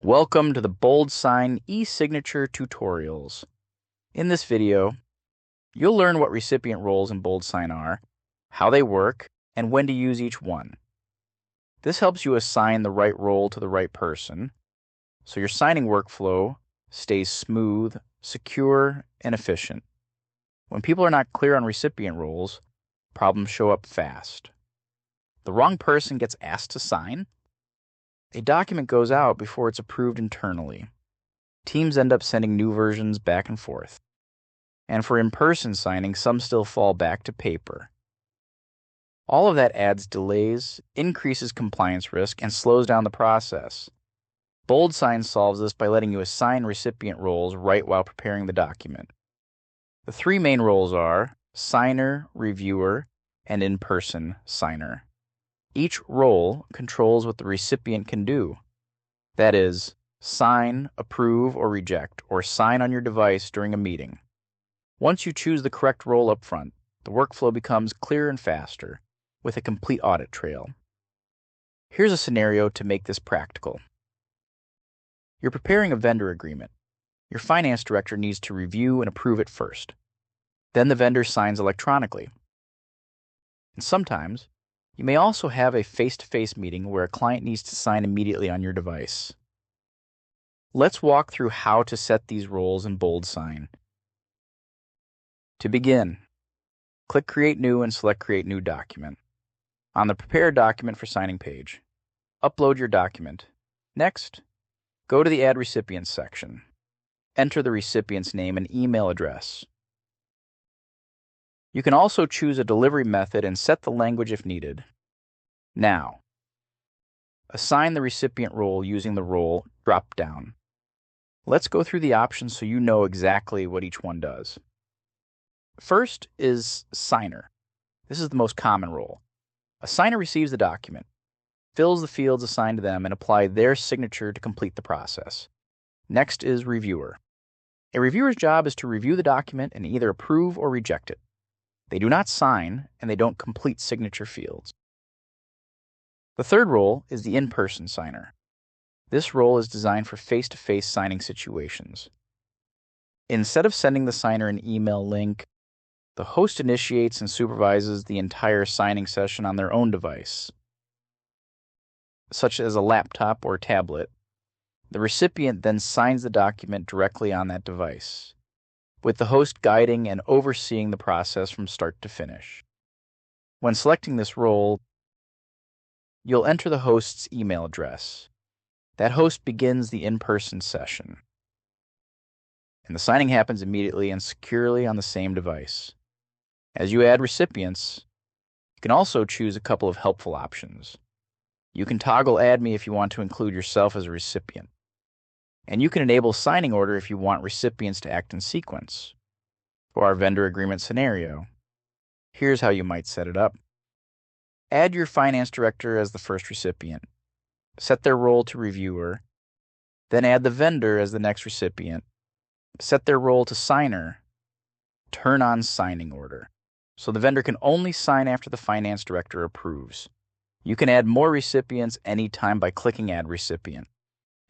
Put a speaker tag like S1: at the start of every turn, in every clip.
S1: Welcome to the BoldSign eSignature tutorials. In this video, you'll learn what recipient roles in BoldSign are, how they work, and when to use each one. This helps you assign the right role to the right person, so your signing workflow stays smooth, secure, and efficient. When people are not clear on recipient roles, problems show up fast. The wrong person gets asked to sign. A document goes out before it's approved internally. Teams end up sending new versions back and forth. And for in-person signing, some still fall back to paper. All of that adds delays, increases compliance risk, and slows down the process. BoldSign solves this by letting you assign recipient roles right while preparing the document. The three main roles are signer, reviewer, and in-person signer. Each role controls what the recipient can do. That is, sign, approve, or reject, or sign on your device during a meeting. Once you choose the correct role up front, the workflow becomes clearer and faster, with a complete audit trail. Here's a scenario to make this practical. You're preparing a vendor agreement. Your finance director needs to review and approve it first. Then the vendor signs electronically. And sometimes, you may also have a face-to-face meeting where a client needs to sign immediately on your device. Let's walk through how to set these roles in BoldSign. To begin, click Create New and select Create New Document. On the Prepare Document for Signing page, upload your document. Next, go to the Add Recipients section. Enter the recipient's name and email address. You can also choose a delivery method and set the language if needed. Now, assign the recipient role using the Role drop-down. Let's go through the options so you know exactly what each one does. First is Signer. This is the most common role. A signer receives the document, fills the fields assigned to them, and applies their signature to complete the process. Next is Reviewer. A reviewer's job is to review the document and either approve or reject it. They do not sign, and they don't complete signature fields. The third role is the in-person signer. This role is designed for face-to-face signing situations. Instead of sending the signer an email link, the host initiates and supervises the entire signing session on their own device, such as a laptop or tablet. The recipient then signs the document directly on that device, with the host guiding and overseeing the process from start to finish. When selecting this role, you'll enter the host's email address. That host begins the in-person session, and the signing happens immediately and securely on the same device. As you add recipients, you can also choose a couple of helpful options. You can toggle Add Me if you want to include yourself as a recipient. And you can enable signing order if you want recipients to act in sequence. For our vendor agreement scenario, here's how you might set it up. Add your finance director as the first recipient. Set their role to reviewer. Then add the vendor as the next recipient. Set their role to signer. Turn on signing order, so the vendor can only sign after the finance director approves. You can add more recipients anytime by clicking Add Recipient.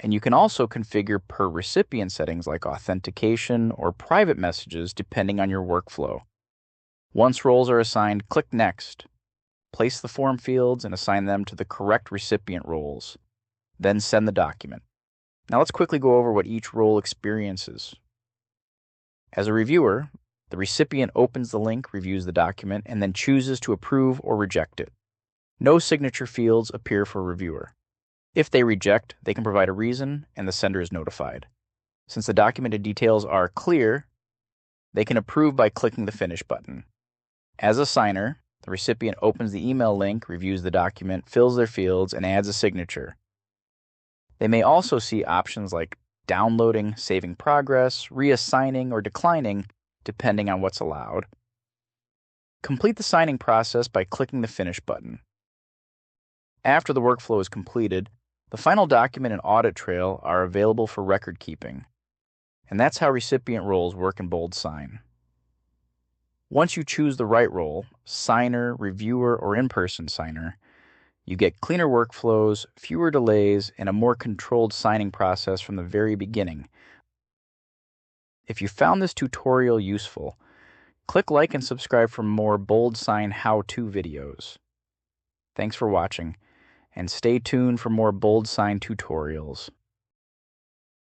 S1: And you can also configure per recipient settings like authentication or private messages depending on your workflow. Once roles are assigned, click Next. Place the form fields and assign them to the correct recipient roles. Then send the document. Now let's quickly go over what each role experiences. As a reviewer, the recipient opens the link, reviews the document, and then chooses to approve or reject it. No signature fields appear for a reviewer. If they reject, they can provide a reason, and the sender is notified. Since the documented details are clear, they can approve by clicking the Finish button. As a signer, the recipient opens the email link, reviews the document, fills their fields, and adds a signature. They may also see options like downloading, saving progress, reassigning, or declining, depending on what's allowed. Complete the signing process by clicking the Finish button. After the workflow is completed, the final document and audit trail are available for record keeping. And that's how recipient roles work in BoldSign. Once you choose the right role, signer, reviewer, or in-person signer, You get cleaner workflows, fewer delays, and a more controlled signing process from the very beginning. If you found this tutorial useful, click like and subscribe for more BoldSign how-to videos. Thanks for watching, and stay tuned for more BoldSign tutorials.